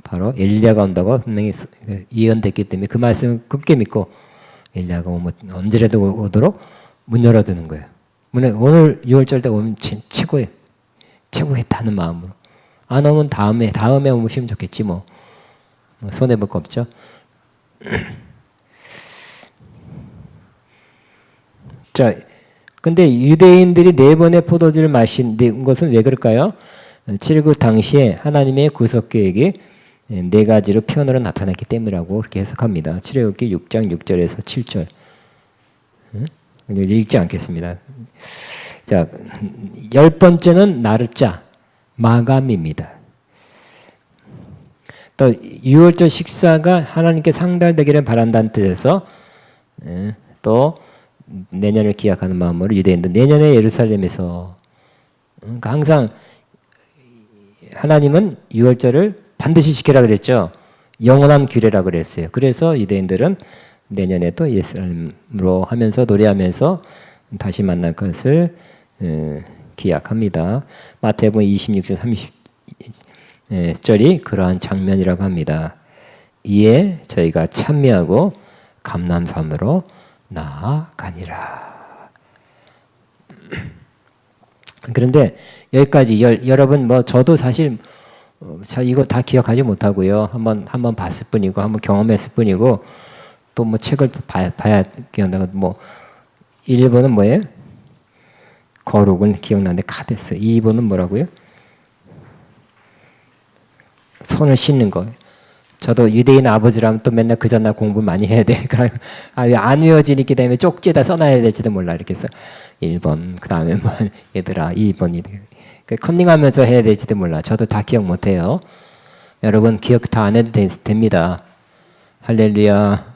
바로 엘리야가 온다고 분명히 예언됐기 때문에 그 말씀을 굳게 믿고 엘리야가 오면 언제라도 오도록 문 열어두는 거예요. 오늘 6월절 때 오면 최고했다 하는 마음으로. 안 오면 다음에 오시면 좋겠지 뭐. 손해볼 거 없죠. 자, 근데 유대인들이 네 번의 포도주를 마신 것은 왜 그럴까요? 출애굽 당시에 하나님의 구속 계획이 네 가지로 표현으로 나타났기 때문이라고 그렇게 해석합니다. 출애굽기 6장 6절에서 7절. 읽지 않겠습니다. 자, 10번째는 나르자, 마감입니다. 또 유월절 식사가 하나님께 상달되기를 바란다는 뜻에서 또 내년을 기약하는 마음으로 유대인들 내년에 예루살렘에서 그러니까 항상 하나님은 유월절을 반드시 지키라 그랬죠. 영원한 규례라 그랬어요. 그래서 유대인들은 내년에 또 예루살렘으로 하면서 노래하면서 다시 만날 것을 기약합니다. 마태복음 26장 절이 그러한 장면이라고 합니다. 이에 저희가 찬미하고 감람산으로 나아가니라. 그런데 여기까지 여러분 뭐 저도 사실 이거 다 기억하지 못하고요. 한번 봤을 뿐이고 한번 경험했을 뿐이고 또 뭐 책을 봐야 기억나고 뭐 1번은 뭐예요? 거룩은 기억나는데 카데스. 2번은 뭐라고요? 손을 씻는 거. 저도 유대인 아버지라면 또 맨날 그 전날 공부 많이 해야 돼. 안 외워지기 때문에 쪽지에다 써놔야 될지도 몰라. 이렇게 해서 1번, 그 다음에 뭐 얘들아 2번, 컨닝하면서 해야 될지도 몰라. 저도 다 기억 못해요. 여러분 기억 다 안 해도 됩니다. 할렐루야.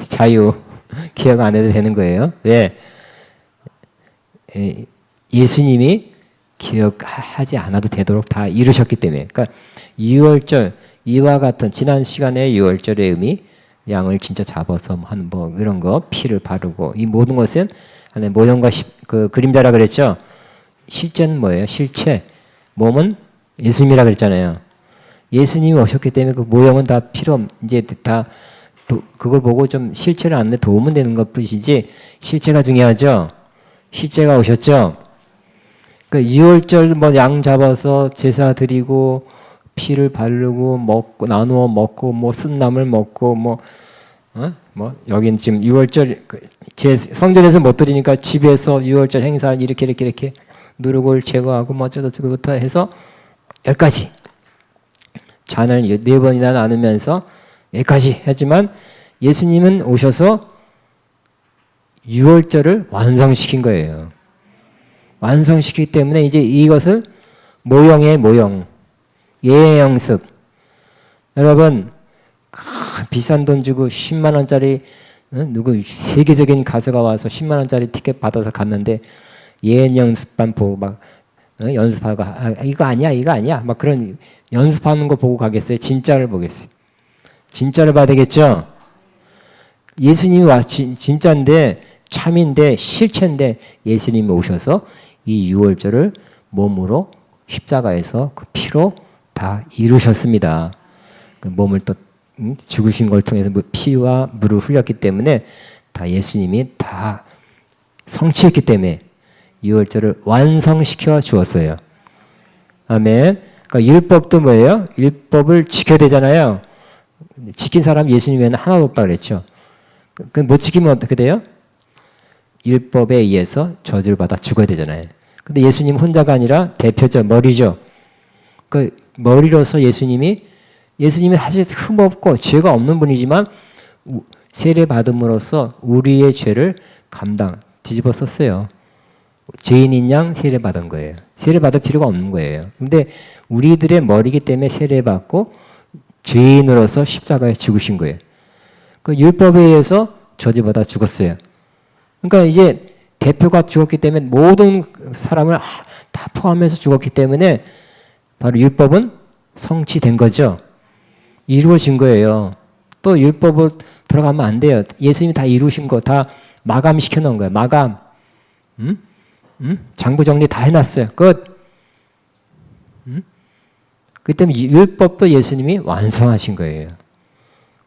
자유. 기억 안 해도 되는 거예요. 왜? 예수님이 기억하지 않아도 되도록 다 이루셨기 때문에. 그러니까 유월절 이와 같은 지난 시간의 유월절의 의미, 양을 진짜 잡아서 하는 뭐 이런 거 피를 바르고 이 모든 것은 모형과 그 그림자라 그랬죠. 실제는 뭐예요? 실체. 몸은 예수님이라 그랬잖아요. 예수님이 오셨기 때문에 그 모형은 다 필요 이제 다 그걸 보고 좀 실체를 안내 도우면 되는 것뿐이지 실체가 중요하죠. 실제가 오셨죠. 그 유월절 뭐 양 잡아서 제사 드리고 피를 바르고 먹고 나누어 먹고 뭐 쓴나물 먹고 뭐 여긴 지금 유월절 제 성전에서 못 드리니까 집에서 유월절 행사 이렇게 누룩을 제거하고 뭐 어쩌고저쩌고부터 해서 10가지 잔을 4번이나 나누면서 여기까지 하지만 예수님은 오셔서 유월절을 완성시킨 거예요. 완성시키기 때문에 이제 이것을 모형의 모형, 예의 영습. 여러분 비싼 돈 주고 10만 원짜리 누구 세계적인 가수가 와서 10만 원짜리 티켓 받아서 갔는데 예의 연습반 보고 막 연습하고 이거 아니야 막 그런 연습하는 거 보고 가겠어요? 진짜를 보겠어요? 진짜를 봐야 되겠죠? 예수님이 진짜인데 참인데 실체인데 예수님이 오셔서 이 유월절을 몸으로 십자가에서 그 피로 다 이루셨습니다. 그 몸을 또 죽으신 걸 통해서 피와 물을 흘렸기 때문에 다 예수님이 다 성취했기 때문에 유월절을 완성시켜 주었어요. 아멘. 그러니까 율법도 뭐예요? 율법을 지켜야 되잖아요. 지킨 사람 예수님 외에는 하나도 없다 그랬죠. 못 지키면 어떻게 돼요? 율법에 의해서 저주를 받아 죽어야 되잖아요. 근데 예수님 혼자가 아니라 대표죠. 머리죠. 그 머리로서 예수님이 사실 흠없고 죄가 없는 분이지만 세례 받음으로써 우리의 죄를 뒤집어 썼어요. 죄인인 양 세례 받은 거예요. 세례 받을 필요가 없는 거예요. 근데 우리들의 머리기 때문에 세례 받고 죄인으로서 십자가에 죽으신 거예요. 그 율법에 의해서 저주받아 죽었어요. 그러니까 이제 대표가 죽었기 때문에 모든 사람을 다 포함해서 죽었기 때문에 바로 율법은 성취된 거죠. 이루어진 거예요. 또 율법을 들어가면 안 돼요. 예수님이 다 이루신 거 다 마감시켜 놓은 거예요. 마감. 장부 정리 다 해놨어요. 끝. 그 때문에 율법도 예수님이 완성하신 거예요.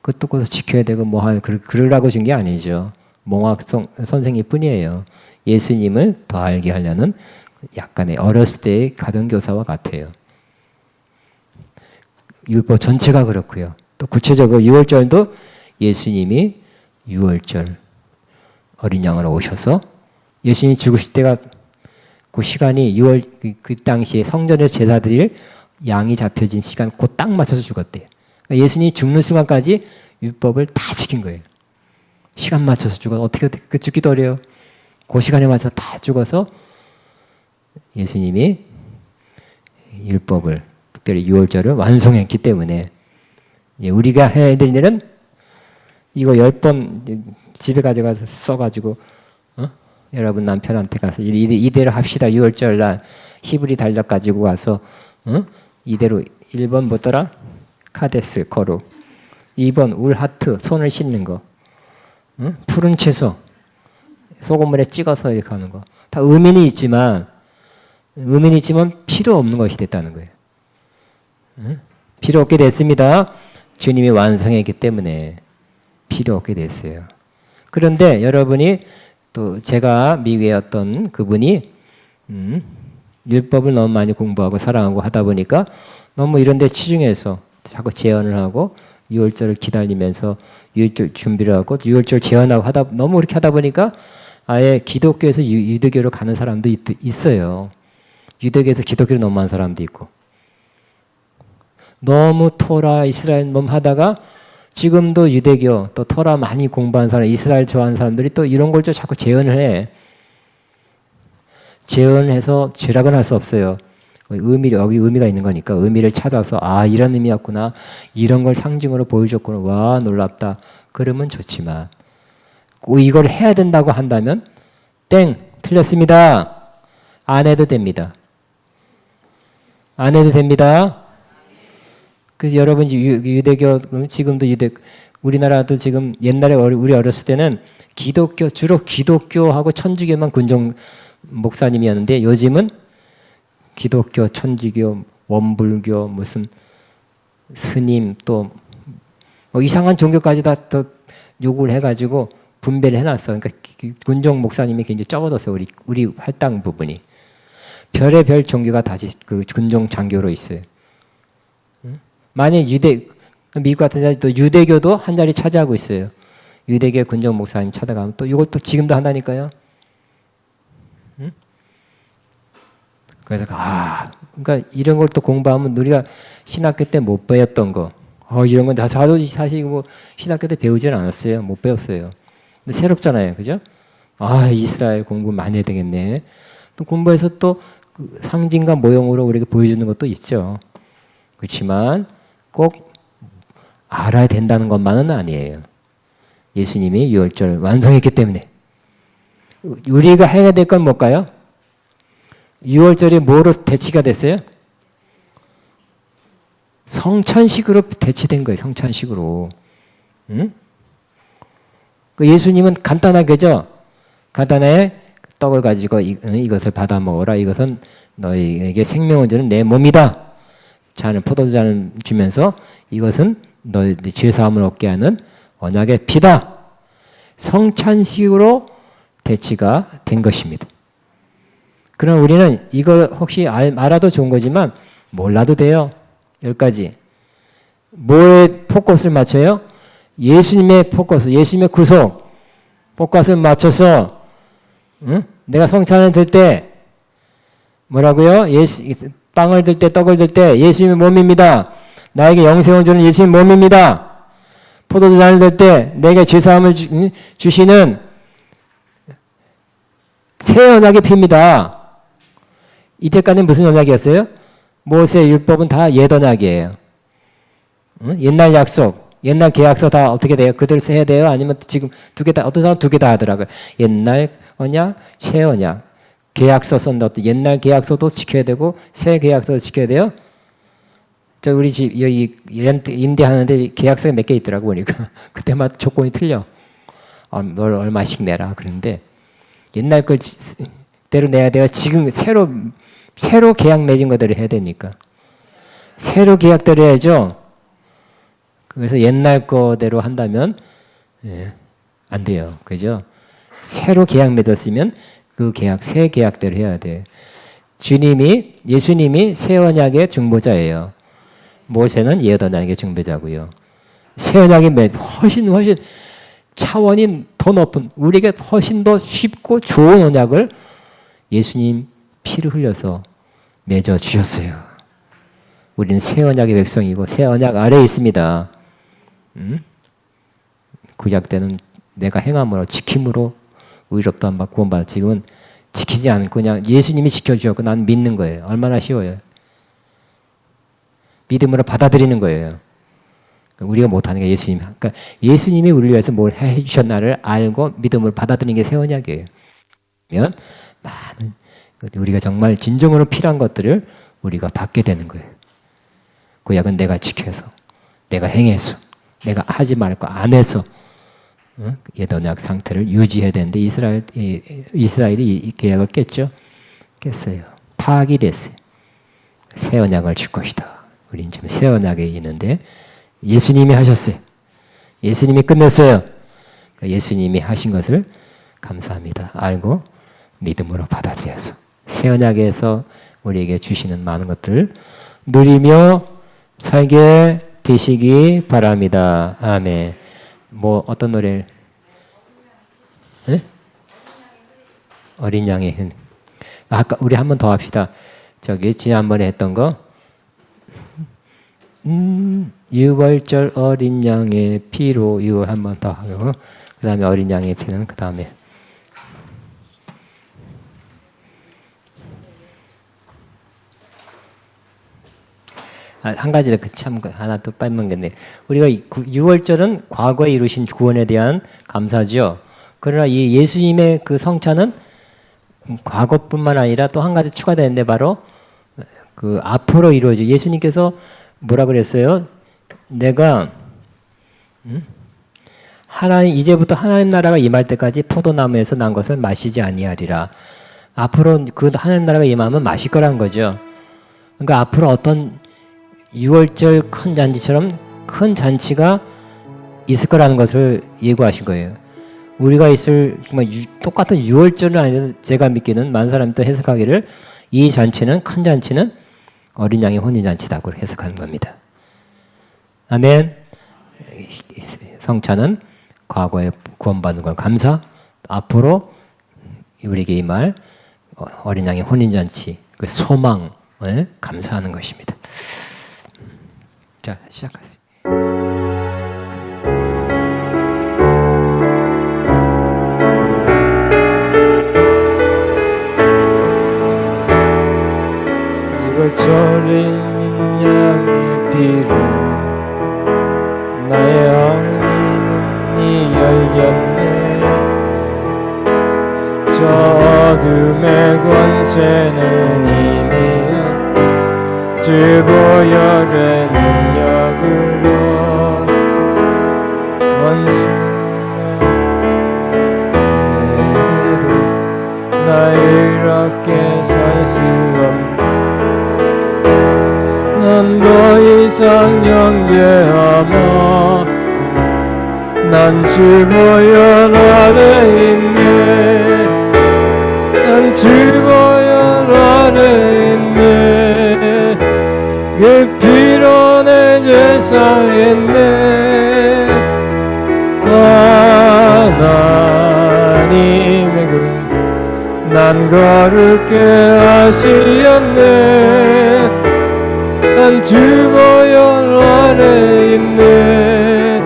그것도 꼭 지켜야 되고 그러라고 준 게 아니죠. 몽학 선생님 뿐이에요. 예수님을 더 알게 하려는 약간의 어렸을 때의 가정교사와 같아요. 율법 전체가 그렇고요. 또 구체적으로 유월절도 예수님이 유월절 어린 양으로 오셔서 예수님이 죽으실 때가 그 시간이 그 당시에 성전에서 제사 드릴 양이 잡혀진 시간 그 딱 맞춰서 죽었대요. 그러니까 예수님이 죽는 순간까지 율법을 다 지킨 거예요. 시간 맞춰서 죽어 어떻게 죽기도 어려요. 그 시간에 맞춰 다 죽어서 예수님이 율법을 특별히 유월절을 완성했기 때문에 우리가 해야 될 일은 이거 10번 집에 가져가서 써가지고 여러분 남편한테 가서 이대로 합시다. 유월절 날 히브리 달력 가지고 와서 이대로 1번 뭐더라? 카데스 거룩 2번 울 하트 손을 씻는 거 푸른 채소 소금물에 찍어서 이렇게 하는 거 다 의미는 있지만 필요 없는 것이 됐다는 거예요. 필요 없게 됐습니다. 주님이 완성했기 때문에 필요 없게 됐어요. 그런데 여러분이 또 제가 미국의 어떤 그분이 율법을 너무 많이 공부하고 사랑하고 하다 보니까 너무 이런 데 치중해서 자꾸 제언을 하고 유월절을 기다리면서 유월절 준비를 하고 유월절 제언하고 하다 너무 그렇게 하다 보니까 아예 기독교에서 유대교로 가는 사람도 있어요. 유대교에서 기독교로 넘어간 사람도 있고 너무 토라 이스라엘 몸 하다가 지금도 유대교 또 토라 많이 공부한 사람 이스라엘 좋아하는 사람들이 또 이런 걸 자꾸 재현을 해. 재현해서 죄락은 할 수 없어요. 여기 의미가 있는 거니까 의미를 찾아서 아 이런 의미였구나 이런 걸 상징으로 보여줬구나 와 놀랍다 그러면 좋지만 이걸 해야 된다고 한다면 땡 틀렸습니다. 안 해도 됩니다. 안 해도 됩니다. 그래서 여러분 유대교 지금도 우리나라도 지금 옛날에 우리 어렸을 때는 기독교 주로 기독교하고 천주교만 군종 목사님이었는데 요즘은 기독교, 천주교, 원불교 무슨 스님 또 뭐 이상한 종교까지 다 또 요구를 해가지고 분배를 해놨어. 그러니까 군종 목사님이 굉장히 적어졌어요. 우리 할당 부분이 별의별 종교가 다시 그 군종 장교로 있어요. 만약 미국 같은 데 또 유대교도 한 자리 차지하고 있어요. 유대교 군종 목사님 찾아가면 또 이것도 지금도 한다니까요. 그래서 그러니까 이런 걸 또 공부하면 우리가 신학교 때 못 배웠던 거, 이런 건 저도 사실 뭐 신학교 때 배우지는 않았어요. 못 배웠어요. 근데 새롭잖아요, 그죠? 이스라엘 공부 많이 해야 되겠네. 또 공부해서 또 그 상징과 모형으로 우리가 보여주는 것도 있죠. 그렇지만 꼭 알아야 된다는 것만은 아니에요. 예수님이 유월절 완성했기 때문에 우리가 해야 될 건 뭘까요? 유월절이 뭐로 대치가 됐어요? 성찬식으로 대치된 거예요. 성찬식으로. 응? 예수님은 간단하게죠. 간단하게 떡을 가지고 이것을 받아 먹어라. 이것은 너희에게 생명을 주는 내 몸이다. 잔을 포도주잔을 주면서 이것은 너희 죄사함을 얻게 하는 언약의 피다. 성찬식으로 대치가 된 것입니다. 그럼 우리는 이걸 혹시 알아도 좋은 거지만 몰라도 돼요. 10가지. 뭐에 포커스를 맞춰요? 예수님의 포커스, 예수님의 구속. 포커스를 맞춰서 내가 성찬을 들 때 뭐라고요? 빵을 들 때, 떡을 들 때 예수님의 몸입니다. 나에게 영생을 주는 예수님의 몸입니다. 포도주잔을 들 때 내게 죄사함을 주시는 새 언약의 피입니다. 이때까지는 무슨 언약이었어요? 모세의 율법은 다 옛 언약이에요. 옛날 약속, 옛날 계약서 다 어떻게 돼요? 그대로 해야 돼요? 아니면 지금 두 개 다, 어떤 사람 두 개 다 하더라고요. 옛날 언약, 새 언약. 계약서 썼는데 어떤 옛날 계약서도 지켜야 되고 새 계약서도 지켜야 돼요? 우리 집 여기 임대하는데 계약서가 몇 개 있더라고 보니까 그때마다 조건이 틀려. 널 얼마씩 내라 그러는데 옛날 걸대로 내야 돼요. 지금 새로 계약 맺은 것대로 해야 되니까 새로 계약대로 해야죠. 그래서 옛날 거대로 한다면 안 돼요. 그죠? 새로 계약 맺었으면 그 계약 새 계약대로 해야 돼. 예수님이 새 언약의 중보자예요. 모세는 옛 언약의 중보자고요. 새 언약이 훨씬 차원이 더 높은 우리에게 훨씬 더 쉽고 좋은 언약을 예수님 피를 흘려서 맺어 주셨어요. 우리는 새 언약의 백성이고 새 언약 아래에 있습니다. 구약 때는 내가 행함으로 지킴으로 의롭다 안 받고 구원받아. 지금은 지키지 않고 그냥 예수님이 지켜주셨고 난 믿는 거예요. 얼마나 쉬워요. 믿음으로 받아들이는 거예요. 우리가 못하는 게 예수님. 그러니까 예수님이 우리를 위해서 뭘 해주셨나를 알고 믿음으로 받아들이는 게 새 언약이에요. 그러면 많은 우리가 정말 진정으로 필요한 것들을 우리가 받게 되는 거예요. 구약은 내가 지켜서, 내가 행해서, 내가 하지 말 거 안 해서 옛 언약 상태를 유지해야 되는데 이스라엘이 이 계약을 깼죠. 깼어요. 파악이 됐어요. 새 언약을 줄 것이다. 우린 지금 새 언약에 있는데 예수님이 하셨어요. 예수님이 끝냈어요. 예수님이 하신 것을 감사합니다. 알고 믿음으로 받아들여서 새 언약에서 우리에게 주시는 많은 것들을 누리며 살게 되시기 바랍니다. 아멘. 뭐 어떤 노래를? 네? 어린 양의 흔. 아까 우리 한 번 더 합시다. 저기 지난번에 했던 거. 유월절 어린 양의 피로 이거 한 번 더 하고 그 다음에 어린 양의 피는 그 다음에 한 가지 참 하나 또 빠먹겠네. 우리가 6월절은 과거에 이루신 구원에 대한 감사죠. 그러나 이 예수님의 그 성찬은 과거뿐만 아니라 또 한 가지 추가되는데 바로 그 앞으로 이루어져. 예수님께서 뭐라 그랬어요? 내가 하나님 이제부터 하나님 나라가 임할 때까지 포도나무에서 난 것을 마시지 아니하리라. 앞으로 그 하나님 나라가 임하면 마실 거라는 거죠. 그러니까 앞으로 어떤 6월절 큰 잔치처럼 큰 잔치가 있을 거라는 것을 예고하신 거예요. 우리가 있을 정말 똑같은 6월절은 아닌데 제가 믿기는 많은 사람이 또 해석하기를 이 잔치는 큰 잔치는 어린 양의 혼인잔치다고 해석하는 겁니다. 아멘. 성찬은 과거에 구원받는 걸 감사, 앞으로 우리에게 임할 어린 양의 혼인잔치, 그 소망을 감사하는 것입니다. 자, 시작하세요. 절인 양의 피로 나의 어린이 열렸네. 저 어둠의 권세는 이미 주 보혈의 능력으로 원수에게도 나 이렇게 살 수 없네. 난 더 이상 영예하며 난 주 보혈 아래 있네. 난 주 보혈 아래 있네. 그 피로 내 죄 사했네. 하나님의 난 거룩게 하시었네. 난 주 보혈 아래 있네.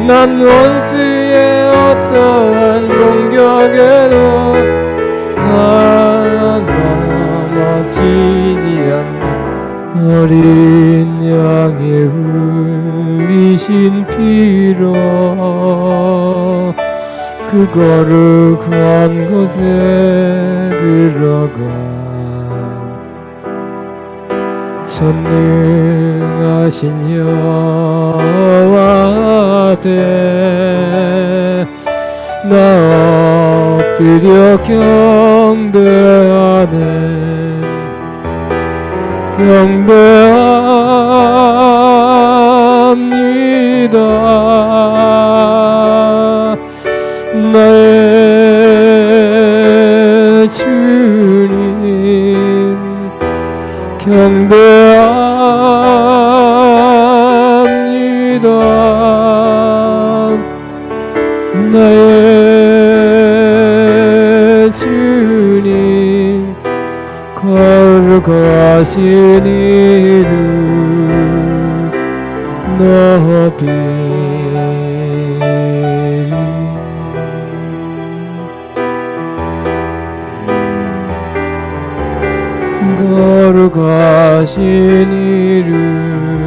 난 원수의 어떠한 공격에도 넘어지지 않네. 어린 양의 흘리신 피로 그 거룩한 곳에 들어가 전능하신 여호와 앞에 나 엎드려 경배합니다. 나의 주님 경배합니다. 나의 주님 거룩하신 이름 높이 거룩하신 이름